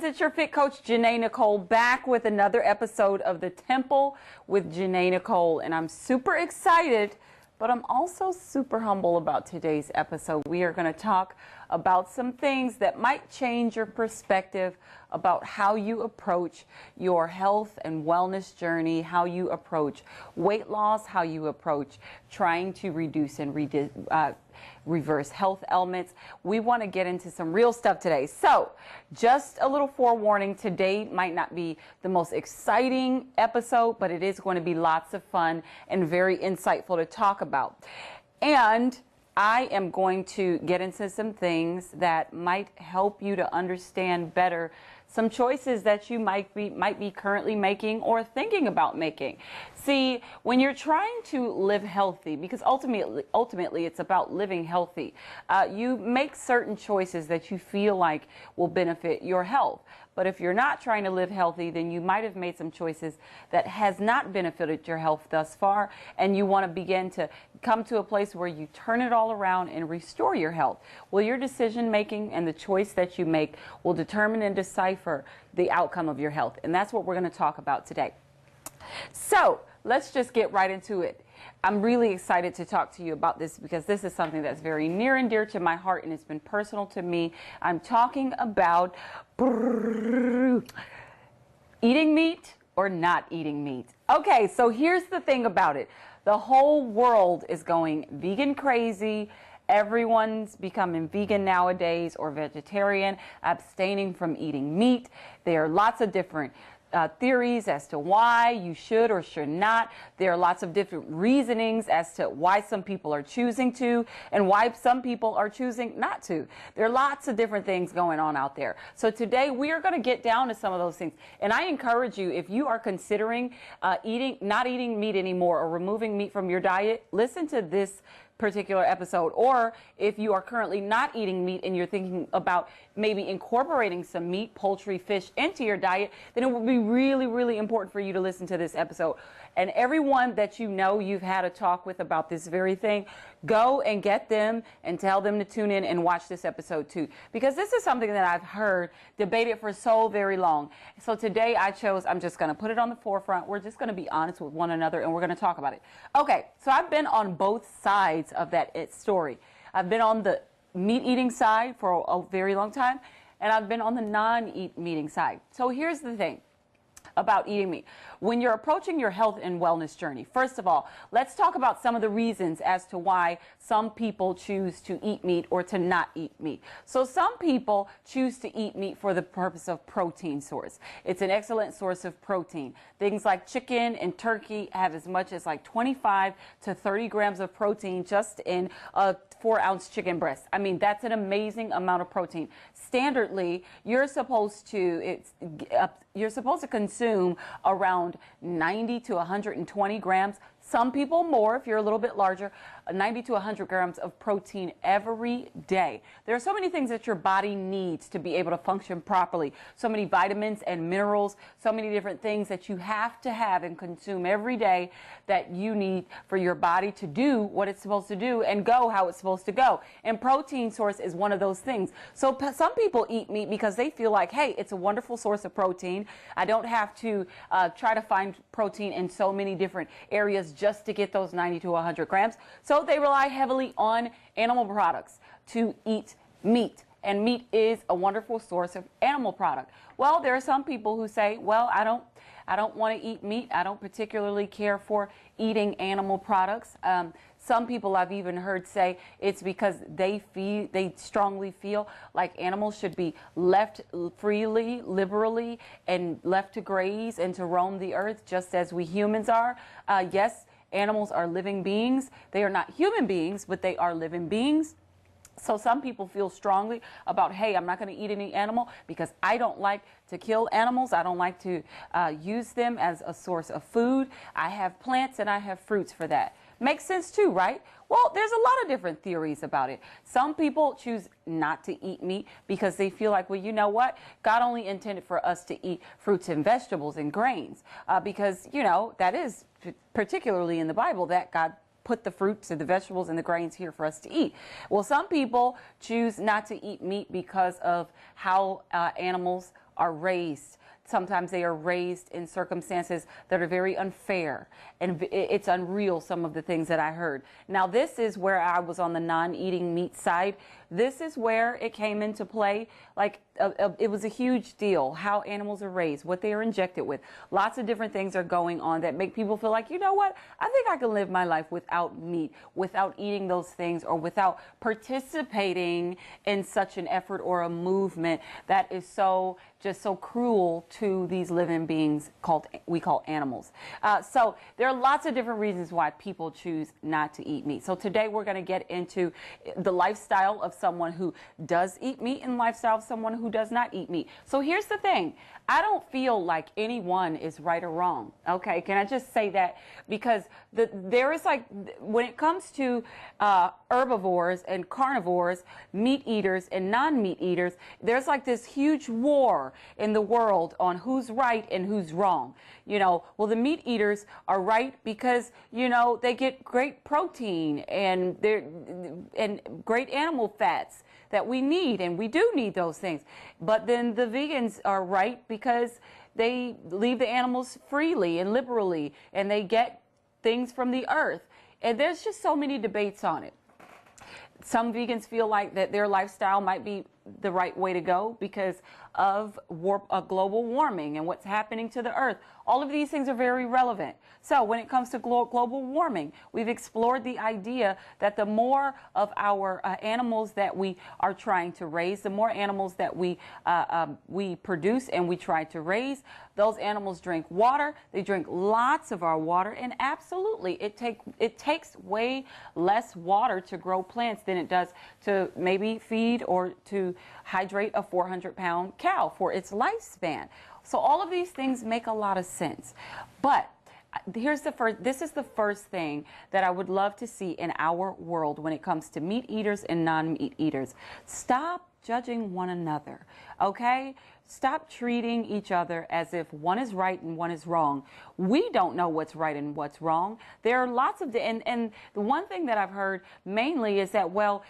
friends, it's your Fit Coach, Jene Nicole, back with another episode of The Temple with Jene Nicole. And I'm super excited, but I'm also super humble about today's episode. We are going to talk about some things that might change your perspective about how you approach your health and wellness journey, how you approach weight loss, how you approach trying to reduce and reverse health ailments. We want to get into some real stuff today. So just a little forewarning, today might not be the most exciting episode, but it is going to be lots of fun and very insightful to talk about. And I am going to get into some things that might help you to understand better some choices that you might be currently making or thinking about making. See, when you're trying to live healthy, because ultimately it's about living healthy, you make certain choices that you feel like will benefit your health. But if you're not trying to live healthy, then you might have made some choices that has not benefited your health thus far, and you want to begin to come to a place where you turn it all around and restore your health. Well, your decision making and the choice that you make will determine and decipher the outcome of your health, and that's what we're going to talk about today. So let's just get right into it. I'm really excited to talk to you about this because this is something that's very near and dear to my heart and it's been personal to me. I'm talking about eating meat or not eating meat. Okay, so here's the thing about it. The whole world is going vegan crazy. Everyone's becoming vegan nowadays or vegetarian, abstaining from eating meat. There are lots of different theories as to why you should or should not. There are lots of different reasonings as to why some people are choosing to and why some people are choosing not to. There are lots of different things going on out there. So today we are going to get down to some of those things. And I encourage you, if you are considering not eating meat anymore or removing meat from your diet, listen to this particular episode. Or if you are currently not eating meat and you're thinking about maybe incorporating some meat, poultry, fish into your diet, then it would be really, really important for you to listen to this episode. And everyone that you know you've had a talk with about this very thing, go and get them and tell them to tune in and watch this episode too. Because this is something that I've heard debated for so very long. So today I'm just going to put it on the forefront. We're just going to be honest with one another and we're going to talk about it. Okay, so I've been on both sides of that story. I've been on the meat-eating side for a very long time, and I've been on the non-meat-eating side. So here's the thing about eating meat. When you're approaching your health and wellness journey, first of all, let's talk about some of the reasons as to why some people choose to eat meat or to not eat meat. So some people choose to eat meat for the purpose of protein source. It's an excellent source of protein. Things like chicken and turkey have as much as like 25 to 30 grams of protein just in a 4-ounce chicken breast. I mean, that's an amazing amount of protein. Standardly, you're supposed to consume around 90 to 120 grams. Some people more, if you're a little bit larger, 90 to 100 grams of protein every day. There are so many things that your body needs to be able to function properly. So many vitamins and minerals, so many different things that you have to have and consume every day that you need for your body to do what it's supposed to do and go how it's supposed to go. And protein source is one of those things. So some people eat meat because they feel like, hey, it's a wonderful source of protein. I don't have to try to find protein in so many different areas just to get those 90 to 100 grams. So they rely heavily on animal products to eat meat. And meat is a wonderful source of animal product. Well, there are some people who say, well, I don't want to eat meat. I don't particularly care for eating animal products. Some people I've even heard say it's because they strongly feel like animals should be left freely, liberally, and left to graze and to roam the earth just as we humans are. Yes, animals are living beings. They are not human beings, but they are living beings. So some people feel strongly about, hey, I'm not going to eat any animal because I don't like to kill animals. I don't like to use them as a source of food. I have plants and I have fruits for that. Makes sense too, right? Well, there's a lot of different theories about it. Some people choose not to eat meat because they feel like, well, you know what? God only intended for us to eat fruits and vegetables and grains because, you know, that is particularly in the Bible that God put the fruits and the vegetables and the grains here for us to eat. Well, some people choose not to eat meat because of how animals are raised. Sometimes they are raised in circumstances that are very unfair, and it's unreal, some of the things that I heard. Now, this is where I was on the non-eating meat side. This is where it came into play. Like, it was a huge deal, how animals are raised, what they are injected with. Lots of different things are going on that make people feel like, you know what, I think I can live my life without meat, without eating those things, or without participating in such an effort or a movement that is just so cruel to these living beings we call animals. So there are lots of different reasons why people choose not to eat meat. So today we're going to get into the lifestyle of someone who does eat meat and lifestyle of someone who does not eat meat. So here's the thing. I don't feel like anyone is right or wrong. Okay, can I just say that? Because there is, like, when it comes to herbivores and carnivores, meat eaters and non-meat eaters, there's like this huge war in the world on who's right and who's wrong. You know, well, the meat eaters are right because, you know, they get great protein and great animal fats that we need, and we do need those things. But then the vegans are right because they leave the animals freely and liberally, and they get things from the earth. And there's just so many debates on it. Some vegans feel like that their lifestyle might be the right way to go because of global warming and what's happening to the earth. All of these things are very relevant. So when it comes to global warming, we've explored the idea that the more of our animals that we are trying to raise, the more animals that we produce and we try to raise, those animals drink water. They drink lots of our water, and absolutely, it takes way less water to grow plants than it does to maybe feed or to hydrate a 400-pound cow for its lifespan. So all of these things make a lot of sense. But this is the first thing that I would love to see in our world when it comes to meat eaters and non-meat eaters. Stop judging one another, okay? Stop treating each other as if one is right and one is wrong. We don't know what's right and what's wrong. There are lots of, and the one thing that I've heard mainly is that, well,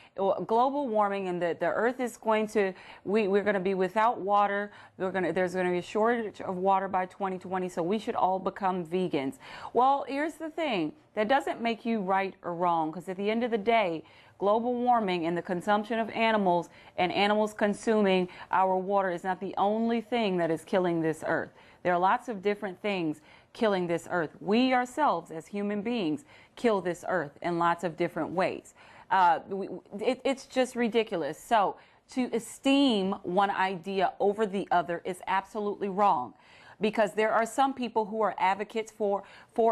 global warming and the earth is going to, we're going to be without water. There's going to be a shortage of water by 2020, so we should all become vegans. Well, here's the thing. That doesn't make you right or wrong, because at the end of the day, global warming and the consumption of animals and animals consuming our water is not the only thing that is killing this earth. There are lots of different things killing this earth. We ourselves as human beings kill this earth in lots of different ways. It's just ridiculous. So to esteem one idea over the other is absolutely wrong. Because there are some people who are advocates for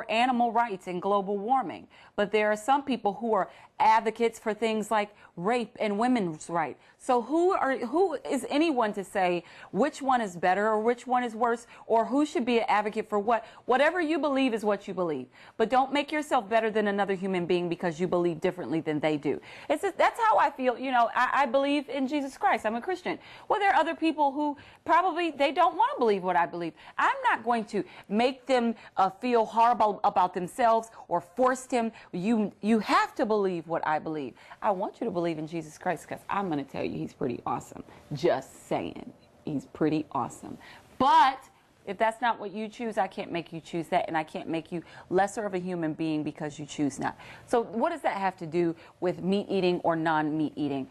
animal rights and global warming. But there are some people who are advocates for things like rape and women's rights. So who is anyone to say which one is better or which one is worse, or who should be an advocate for what? Whatever you believe is what you believe. But don't make yourself better than another human being because you believe differently than they do. That's how I feel. You know, I believe in Jesus Christ. I'm a Christian. Well, there are other people who probably they don't want to believe what I believe. I'm not going to make them feel horrible about themselves or force them. You have to believe what I believe. I want you to believe in Jesus Christ because I'm going to tell you he's pretty awesome. Just saying. He's pretty awesome. But if that's not what you choose, I can't make you choose that, and I can't make you lesser of a human being because you choose not. So what does that have to do with meat eating or non-meat eating?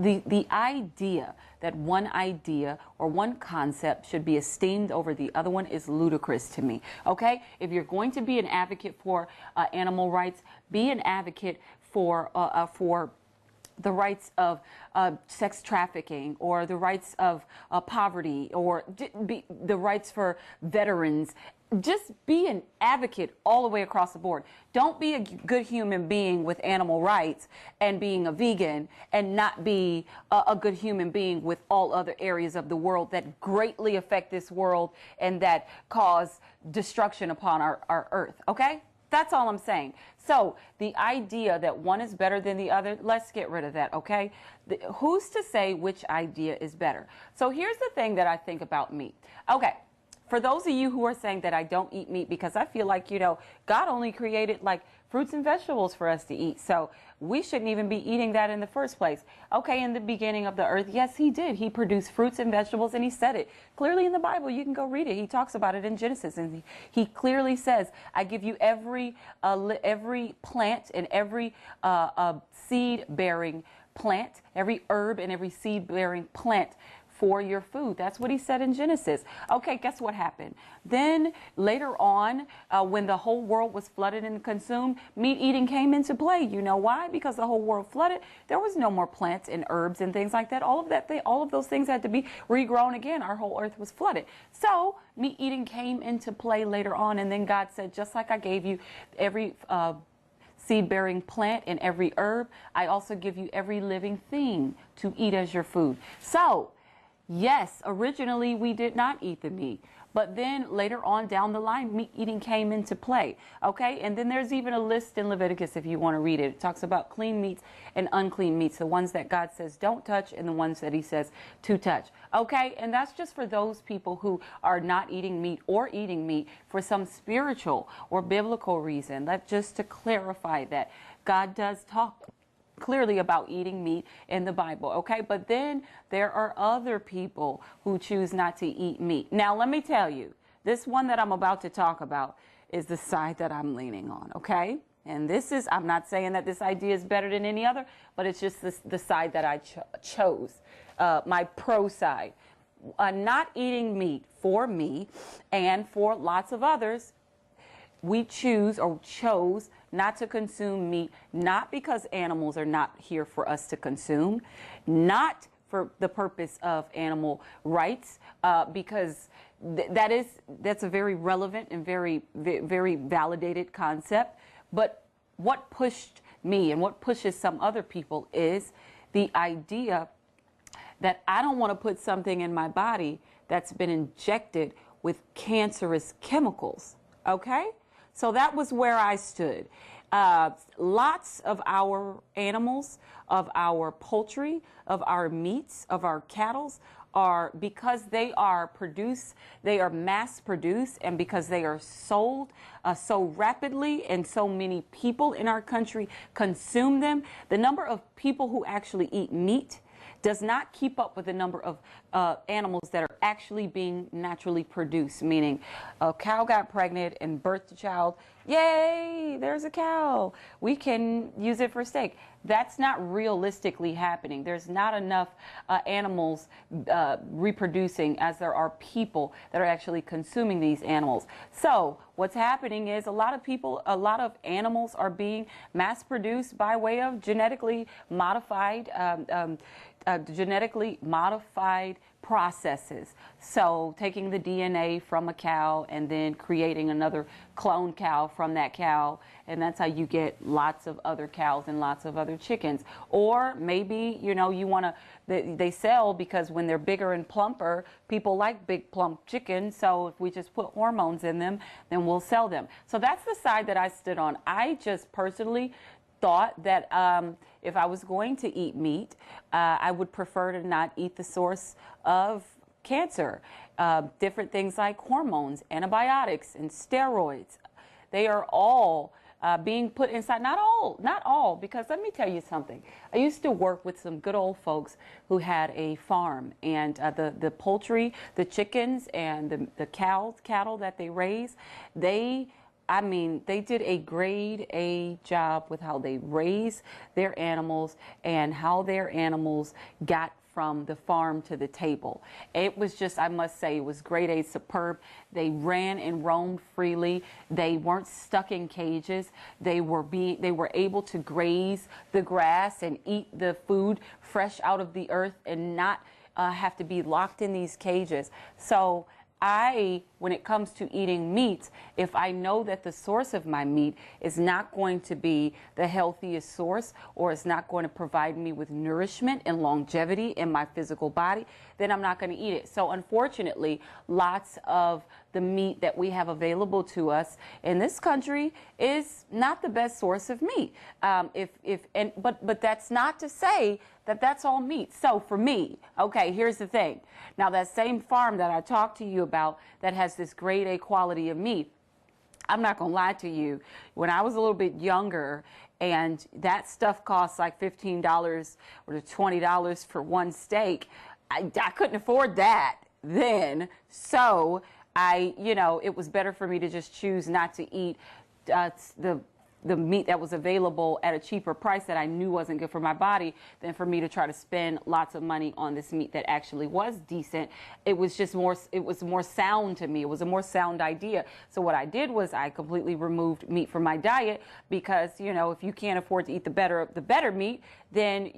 The idea that one idea or one concept should be esteemed over the other one is ludicrous to me, okay? If you're going to be an advocate for animal rights, be an advocate for the rights of sex trafficking, or the rights of poverty, or the rights for veterans. Just be an advocate all the way across the board. Don't be a good human being with animal rights and being a vegan, and not be a good human being with all other areas of the world that greatly affect this world and that cause destruction upon our earth, okay? That's all I'm saying. So the idea that one is better than the other, let's get rid of that, okay? Who's to say which idea is better? So here's the thing that I think about meat. Okay. For those of you who are saying that I don't eat meat because I feel like, you know, God only created like fruits and vegetables for us to eat. So we shouldn't even be eating that in the first place. Okay, in the beginning of the earth, yes, he did. He produced fruits and vegetables, and he said it clearly in the Bible. You can go read it. He talks about it in Genesis, and he clearly says, I give you every plant and every seed-bearing plant, every herb and every seed-bearing plant for your food. That's what he said in Genesis. Okay, guess what happened? Then later on, when the whole world was flooded and consumed, meat eating came into play. You know why? Because the whole world flooded. There was no more plants and herbs and things like that. All of those things had to be regrown again. Our whole earth was flooded. So meat eating came into play later on, and then God said, just like I gave you every seed-bearing plant and every herb, I also give you every living thing to eat as your food. So yes, originally we did not eat the meat, but then later on down the line, meat eating came into play. Okay, and then there's even a list in Leviticus if you want to read it. It talks about clean meats and unclean meats, the ones that God says don't touch and the ones that he says to touch. Okay, and that's just for those people who are not eating meat or eating meat for some spiritual or biblical reason. That's just to clarify that God does talk clearly about eating meat in the Bible, okay? But then there are other people who choose not to eat meat. Now, let me tell you, this one that I'm about to talk about is the side that I'm leaning on, okay? And this is, I'm not saying that this idea is better than any other, but it's just the side that I chose, my pro side. Not eating meat for me and for lots of others, we choose or chose not to consume meat, not because animals are not here for us to consume, not for the purpose of animal rights, because that's a very relevant and very validated concept. But what pushed me and what pushes some other people is the idea that I don't want to put something in my body that's been injected with cancerous chemicals, okay? So that was where I stood. Lots of our animals, of our poultry, of our meats, of our cattle are, because they are mass produced, and because they are sold so rapidly and so many people in our country consume them, the number of people who actually eat meat does not keep up with the number of animals that are actually being naturally produced, meaning a cow got pregnant and birthed a child. Yay, there's a cow. We can use it for steak. That's not realistically happening. There's not enough animals reproducing as there are people that are actually consuming these animals. So what's happening is a lot of animals are being mass produced by way of genetically modified processes. So taking the DNA from a cow and then creating another clone cow from that cow, and that's how you get lots of other cows and lots of other chickens. Or maybe, you know, you want to, they sell because when they're bigger and plumper, people like big plump chickens, so if we just put hormones in them, then we'll sell them. So that's the side that I stood on. I just personally thought that if I was going to eat meat, I would prefer to not eat the source of cancer. Different things like hormones, antibiotics, and steroids. They are all being put inside, not all, because let me tell you something. I used to work with some good old folks who had a farm, and the poultry, the chickens, and the cattle that they raise, they did a grade A job with how they raise their animals and how their animals got from the farm to the table. It was just, I must say, it was grade A, superb. They ran and roamed freely. They weren't stuck in cages. They were able to graze the grass and eat the food fresh out of the earth and not have to be locked in these cages. So when it comes to eating meat, if I know that the source of my meat is not going to be the healthiest source, or it's not going to provide me with nourishment and longevity in my physical body, then I'm not going to eat it. So unfortunately, lots of the meat that we have available to us in this country is not the best source of meat. But that's not to say that that's all meat. So for me, okay, here's the thing. Now that same farm that I talked to you about that has this grade A quality of meat, I'm not going to lie to you. When I was a little bit younger and that stuff costs like $15 or $20 for one steak, I couldn't afford that then. So it was better for me to just choose not to eat the meat that was available at a cheaper price that I knew wasn't good for my body than for me to try to spend lots of money on this meat that actually was decent. It was just more sound to me. It was a more sound idea. So what I did was I completely removed meat from my diet because, if you can't afford to eat the better meat, then,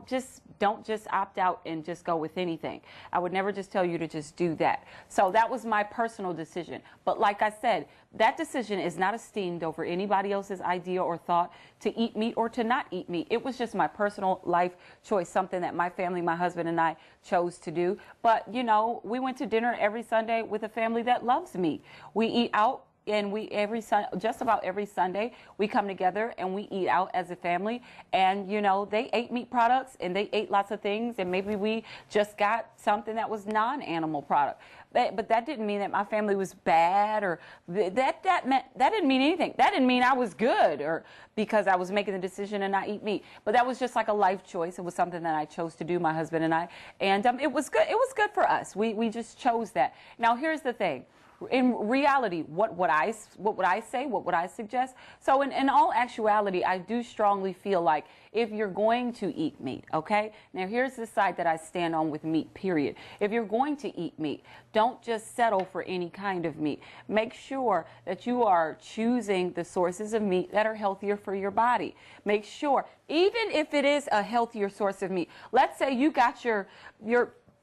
just don't just opt out and just go with anything. I would never just tell you to just do that. So that was my personal decision. But like I said, that decision is not esteemed over anybody else's idea or thought to eat meat or to not eat meat. It was just my personal life choice, something that my family, my husband and I chose to do. But, we went to dinner every Sunday with a family that loves meat. We eat out. And just about every Sunday, we come together and we eat out as a family. And, they ate meat products and they ate lots of things. And maybe we just got something that was non-animal product. But that didn't mean that my family was bad or that didn't mean anything. That didn't mean I was good or because I was making the decision to not eat meat. But that was just like a life choice. It was something that I chose to do, my husband and I. And it was good. It was good for us. We just chose that. Now, here's the thing. In reality, what would I say? What would I suggest? So in all actuality, I do strongly feel like if you're going to eat meat, okay? Now here's the side that I stand on with meat, period. If you're going to eat meat, don't just settle for any kind of meat. Make sure that you are choosing the sources of meat that are healthier for your body. Make sure, even if it is a healthier source of meat, let's say you got your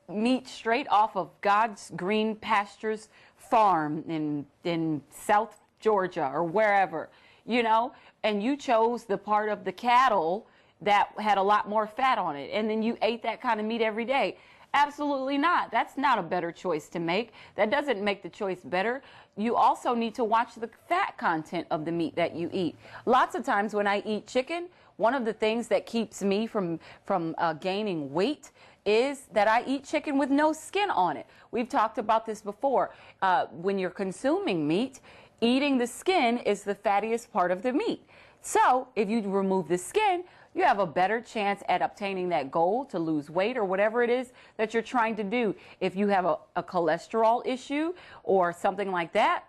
meat straight off of God's green pastures farm in South Georgia or wherever, and you chose the part of the cattle that had a lot more fat on it, and then you ate that kind of meat every day. Absolutely not. That's not a better choice to make. That doesn't make the choice better. You also need to watch the fat content of the meat that you eat. Lots of times when I eat chicken, one of the things that keeps me from gaining weight is that I eat chicken with no skin on it. We've talked about this before. When you're consuming meat, eating the skin is the fattiest part of the meat. So if you remove the skin, you have a better chance at obtaining that goal to lose weight or whatever it is that you're trying to do. If you have a cholesterol issue or something like that,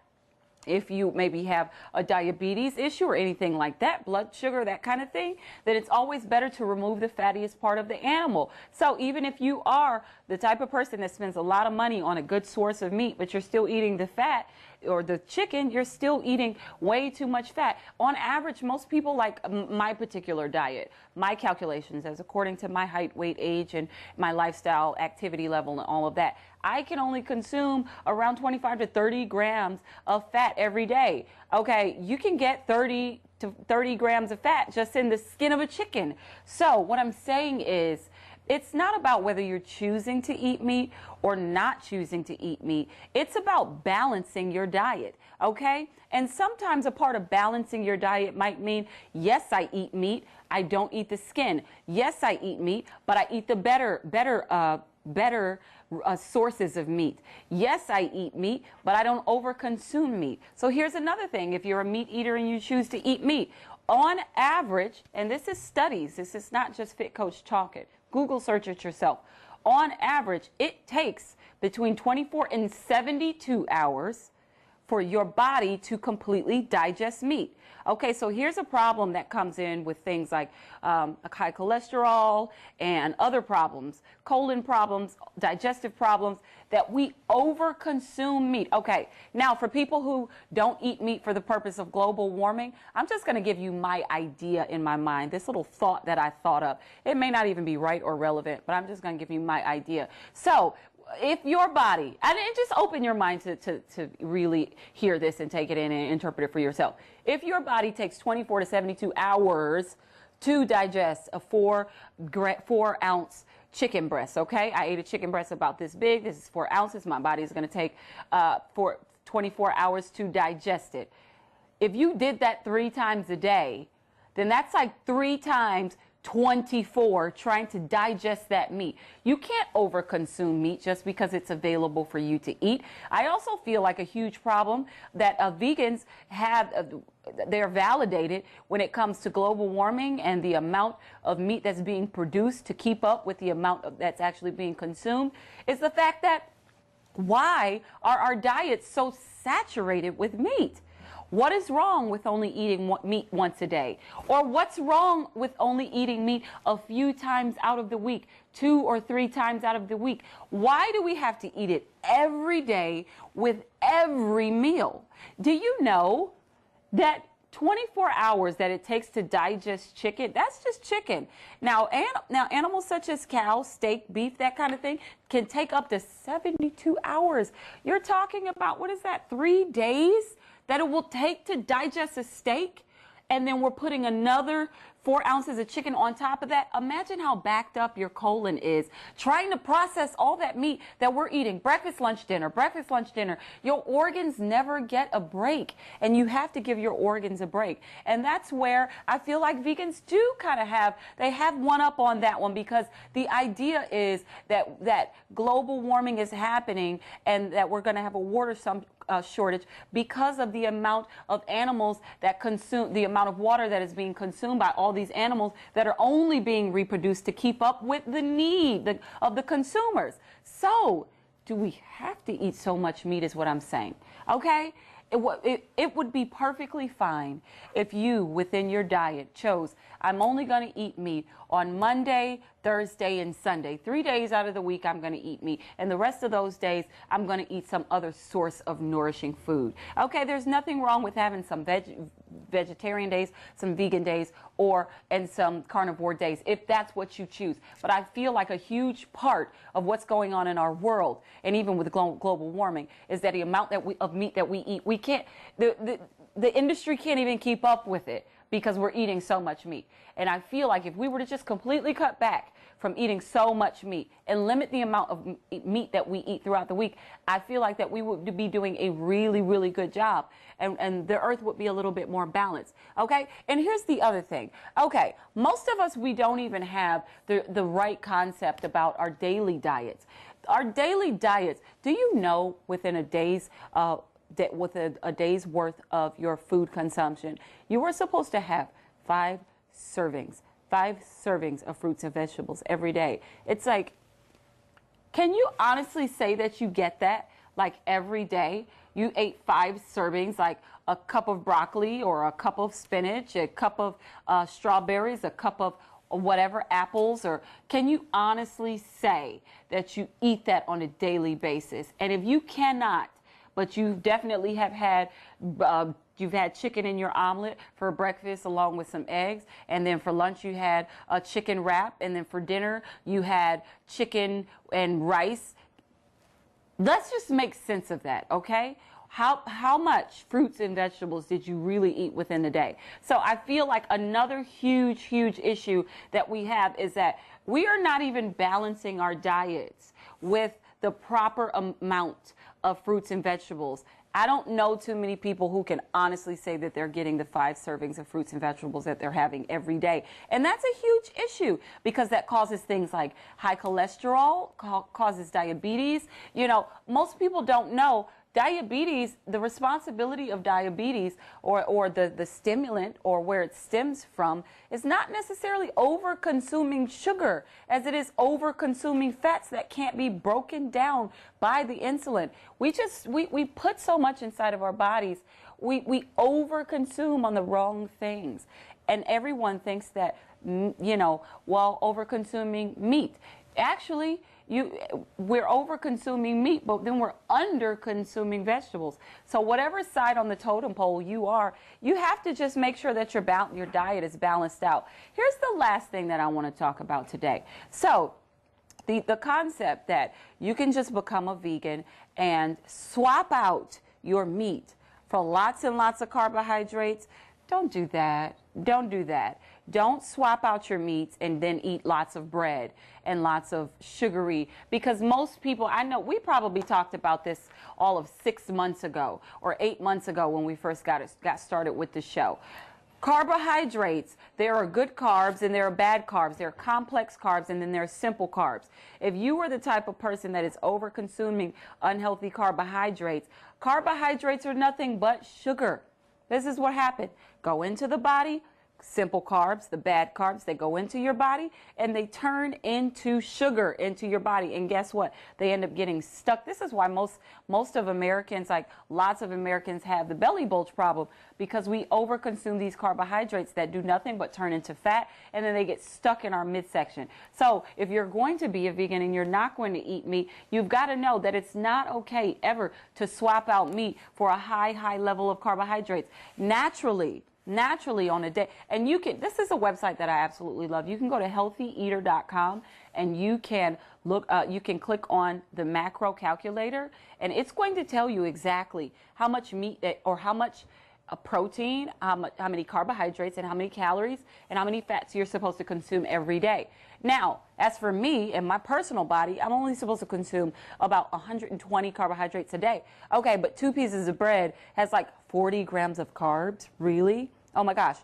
if you maybe have a diabetes issue or anything like that, blood sugar, that kind of thing, then it's always better to remove the fattiest part of the animal. So even if you are the type of person that spends a lot of money on a good source of meat, but you're still eating the fat or the chicken, you're still eating way too much fat. On average, most people, like my particular diet, my calculations, as according to my height, weight, age, and my lifestyle, activity level, and all of that, I can only consume around 25 to 30 grams of fat every day. Okay, you can get 30 to 30 grams of fat just in the skin of a chicken. So what I'm saying is, it's not about whether you're choosing to eat meat or not choosing to eat meat. It's about balancing your diet, okay? And sometimes a part of balancing your diet might mean, yes, I eat meat, I don't eat the skin. Yes, I eat meat, but I eat the better sources of meat. Yes, I eat meat, but I don't overconsume meat. So here's another thing. If you're a meat eater and you choose to eat meat, on average, and this is studies, this is not just Fit Coach talking, Google search it yourself. On average, it takes between 24 and 72 hours for your body to completely digest meat. Okay, so here's a problem that comes in with things like high cholesterol and other problems, colon problems, digestive problems, that we overconsume meat. Okay, now for people who don't eat meat for the purpose of global warming, I'm just going to give you my idea in my mind, this little thought that I thought of. It may not even be right or relevant, but I'm just going to give you my idea. So if your body, and just open your mind to really hear this and take it in and interpret it for yourself. If your body takes 24 to 72 hours to digest a 4-ounce chicken breast, okay? I ate a chicken breast about this big. This is 4 ounces. My body is going to take 24 hours to digest it. If you did that 3 times a day, then that's like 3 times 24 trying to digest that meat. You can't overconsume meat just because it's available for you to eat. I also feel like a huge problem that vegans have, they're validated when it comes to global warming and the amount of meat that's being produced to keep up with the amount that's actually being consumed, is the fact that why are our diets so saturated with meat? What is wrong with only eating meat once a day? Or what's wrong with only eating meat a few times out of the week, 2 or 3 times out of the week? Why do we have to eat it every day with every meal? Do you know that 24 hours that it takes to digest chicken, that's just chicken. Now animals such as cows, steak, beef, that kind of thing, can take up to 72 hours. You're talking about, what is that, 3 days that it will take to digest a steak? And then we're putting another 4 ounces of chicken on top of that. Imagine how backed up your colon is trying to process all that meat that we're eating. Breakfast, lunch, dinner, breakfast, lunch, dinner. Your organs never get a break, and you have to give your organs a break. And that's where I feel like vegans do kind of have one up on that one, because the idea is that global warming is happening and that we're going to have a water shortage because of the amount of animals that consume, the amount of water that is being consumed by all these animals that are only being reproduced to keep up with the need of the consumers. So, do we have to eat so much meat is what I'm saying, okay? It would be perfectly fine if you, within your diet, chose, I'm only going to eat meat on Monday, Thursday, and Sunday. 3 days out of the week, I'm going to eat meat. And the rest of those days, I'm going to eat some other source of nourishing food. Okay, there's nothing wrong with having some vegetarian days, some vegan days, and some carnivore days, if that's what you choose. But I feel like a huge part of what's going on in our world, and even with global warming, is that the amount of meat that we eat, we can't, the industry can't even keep up with it, because we're eating so much meat. And I feel like if we were to just completely cut back from eating so much meat and limit the amount of meat that we eat throughout the week, I feel like that we would be doing a really, really good job. And the earth would be a little bit more balanced. Okay? And here's the other thing. Okay, most of us, we don't even have the right concept about our daily diets. Our daily diets, do you know within a day's with a day's worth of your food consumption, you are supposed to have 5 servings of fruits and vegetables every day. It's like, can you honestly say that you get that? Like every day you ate 5 servings, like a cup of broccoli or a cup of spinach, a cup of strawberries, a cup of whatever, apples, or can you honestly say that you eat that on a daily basis? And if you cannot, but you definitely have had, you've had chicken in your omelet for breakfast along with some eggs, and then for lunch you had a chicken wrap, and then for dinner you had chicken and rice. Let's just make sense of that, okay? How much fruits and vegetables did you really eat within the day? So I feel like another huge, huge issue that we have is that we are not even balancing our diets with the proper amount of fruits and vegetables. I don't know too many people who can honestly say that they're getting the 5 servings of fruits and vegetables that they're having every day. And that's a huge issue, because that causes things like high cholesterol, causes diabetes. You know, most people don't know diabetes, the responsibility of diabetes or the stimulant or where it stems from is not necessarily over consuming sugar as it is over consuming fats that can't be broken down by the insulin. We put so much inside of our bodies. We over consume on the wrong things. And everyone thinks that, you know, well, over consuming meat. Actually, we're over-consuming meat, but then we're under-consuming vegetables. So whatever side on the totem pole you are, you have to just make sure that your diet is balanced out. Here's the last thing that I want to talk about today. So the concept that you can just become a vegan and swap out your meat for lots and lots of carbohydrates, don't do that. Don't do that. Don't swap out your meats and then eat lots of bread and lots of sugary, because most people, I know we probably talked about this all of 6 months ago or 8 months ago when we first got started with the show. Carbohydrates, there are good carbs and there are bad carbs. There are complex carbs and then there are simple carbs. If you are the type of person that is over consuming unhealthy carbohydrates, carbohydrates are nothing but sugar. This is what happened. Go into the body. Simple carbs, the bad carbs, they go into your body and they turn into sugar into your body. And guess what? They end up getting stuck. This is why most of Americans, like lots of Americans, have the belly bulge problem, because we overconsume these carbohydrates that do nothing but turn into fat, and then they get stuck in our midsection. So if you're going to be a vegan and you're not going to eat meat, you've got to know that it's not okay ever to swap out meat for a high level of carbohydrates. Naturally on a day. And you can, this is a website that I absolutely love. You can go to healthyeater.com and you can look, you can click on the macro calculator, and it's going to tell you exactly how much meat or how much protein, how many carbohydrates and how many calories and how many fats you're supposed to consume every day. Now, as for me and my personal body, I'm only supposed to consume about 120 carbohydrates a day. Okay, but 2 pieces of bread has like 40 grams of carbs. Really? Oh my gosh.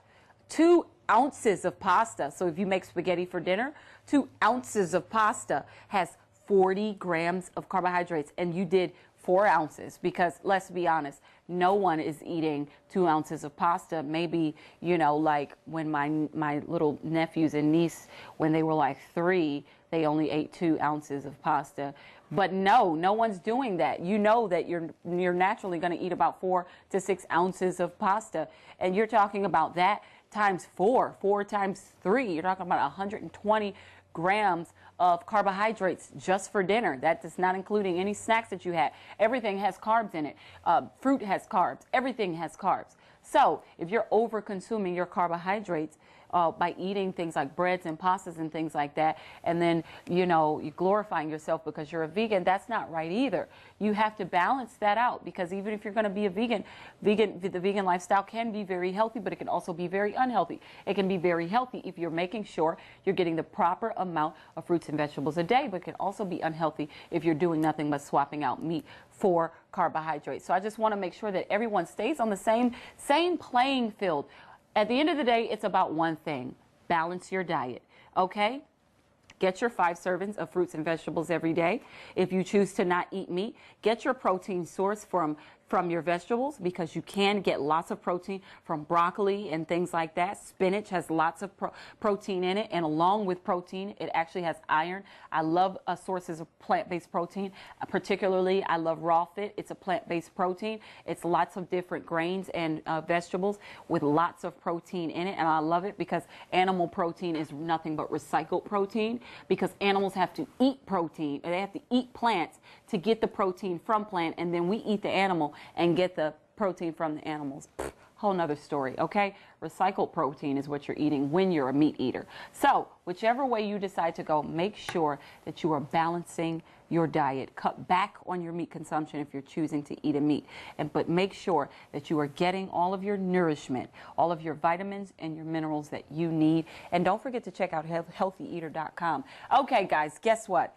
2 ounces of pasta. So if you make spaghetti for dinner, 2 ounces of pasta has 40 grams of carbohydrates, and you did 4 ounces, because let's be honest, no one is eating 2 ounces of pasta. Maybe, you know, like when my little nephews and niece, when they were like 3, they only ate 2 ounces of pasta. But no one's doing that. You know that you're naturally going to eat about 4 to 6 ounces of pasta, and you're talking about that times 4 times 3. You're talking about 120 grams of carbohydrates just for dinner. That is not including any snacks that you had. Everything has carbs in it. Fruit has carbs. Everything has carbs. So if you're over consuming your carbohydrates by eating things like breads and pastas and things like that, and then, you know, you're glorifying yourself because you're a vegan, that's not right either. You have to balance that out, because even if you're going to be a vegan, the vegan lifestyle can be very healthy, but it can also be very unhealthy. It can be very healthy if you're making sure you're getting the proper amount of fruits and vegetables a day, but it can also be unhealthy if you're doing nothing but swapping out meat for carbohydrates. So I just want to make sure that everyone stays on the same playing field. At the end of the day, it's about one thing: balance your diet, okay? Get your 5 servings of fruits and vegetables every day. If you choose to not eat meat, get your protein source from your vegetables, because you can get lots of protein from broccoli and things like that. Spinach has lots of protein in it, and along with protein, it actually has iron. I love sources of plant-based protein. Particularly, I love Raw Fit. It's a plant-based protein. It's lots of different grains and vegetables with lots of protein in it, and I love it because animal protein is nothing but recycled protein, because animals have to eat protein. They have to eat plants to get the protein from plant, and then we eat the animal and get the protein from the animals. Whole nother story, okay? Recycled protein is what you're eating when you're a meat eater. So whichever way you decide to go, make sure that you are balancing your diet. Cut back on your meat consumption if you're choosing to eat a meat, but make sure that you are getting all of your nourishment, all of your vitamins and your minerals that you need. And don't forget to check out healthyeater.com. Okay, guys, guess what?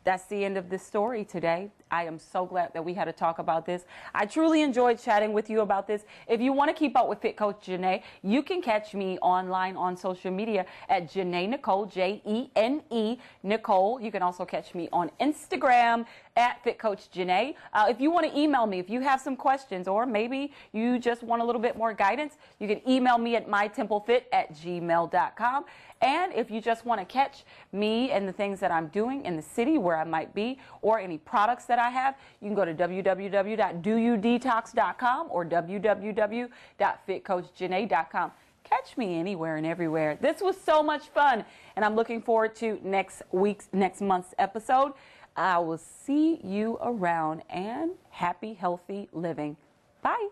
That's the end of this story today. I am so glad that we had to talk about this. I truly enjoyed chatting with you about this. If you want to keep up with Fit Coach Jene, you can catch me online on social media at Jene Nicole, Jene Nicole. You can also catch me on Instagram at Fit Coach Jene. If you want to email me, if you have some questions, or maybe you just want a little bit more guidance, you can email me at mytemplefit@gmail.com. And if you just want to catch me and the things that I'm doing in the city where I might be, or any products that I have, you can go to www.doyoudetox.com or www.fitcoachjene.com. Catch me anywhere and everywhere. This was so much fun, and I'm looking forward to next month's episode. I will see you around, and happy, healthy living. Bye.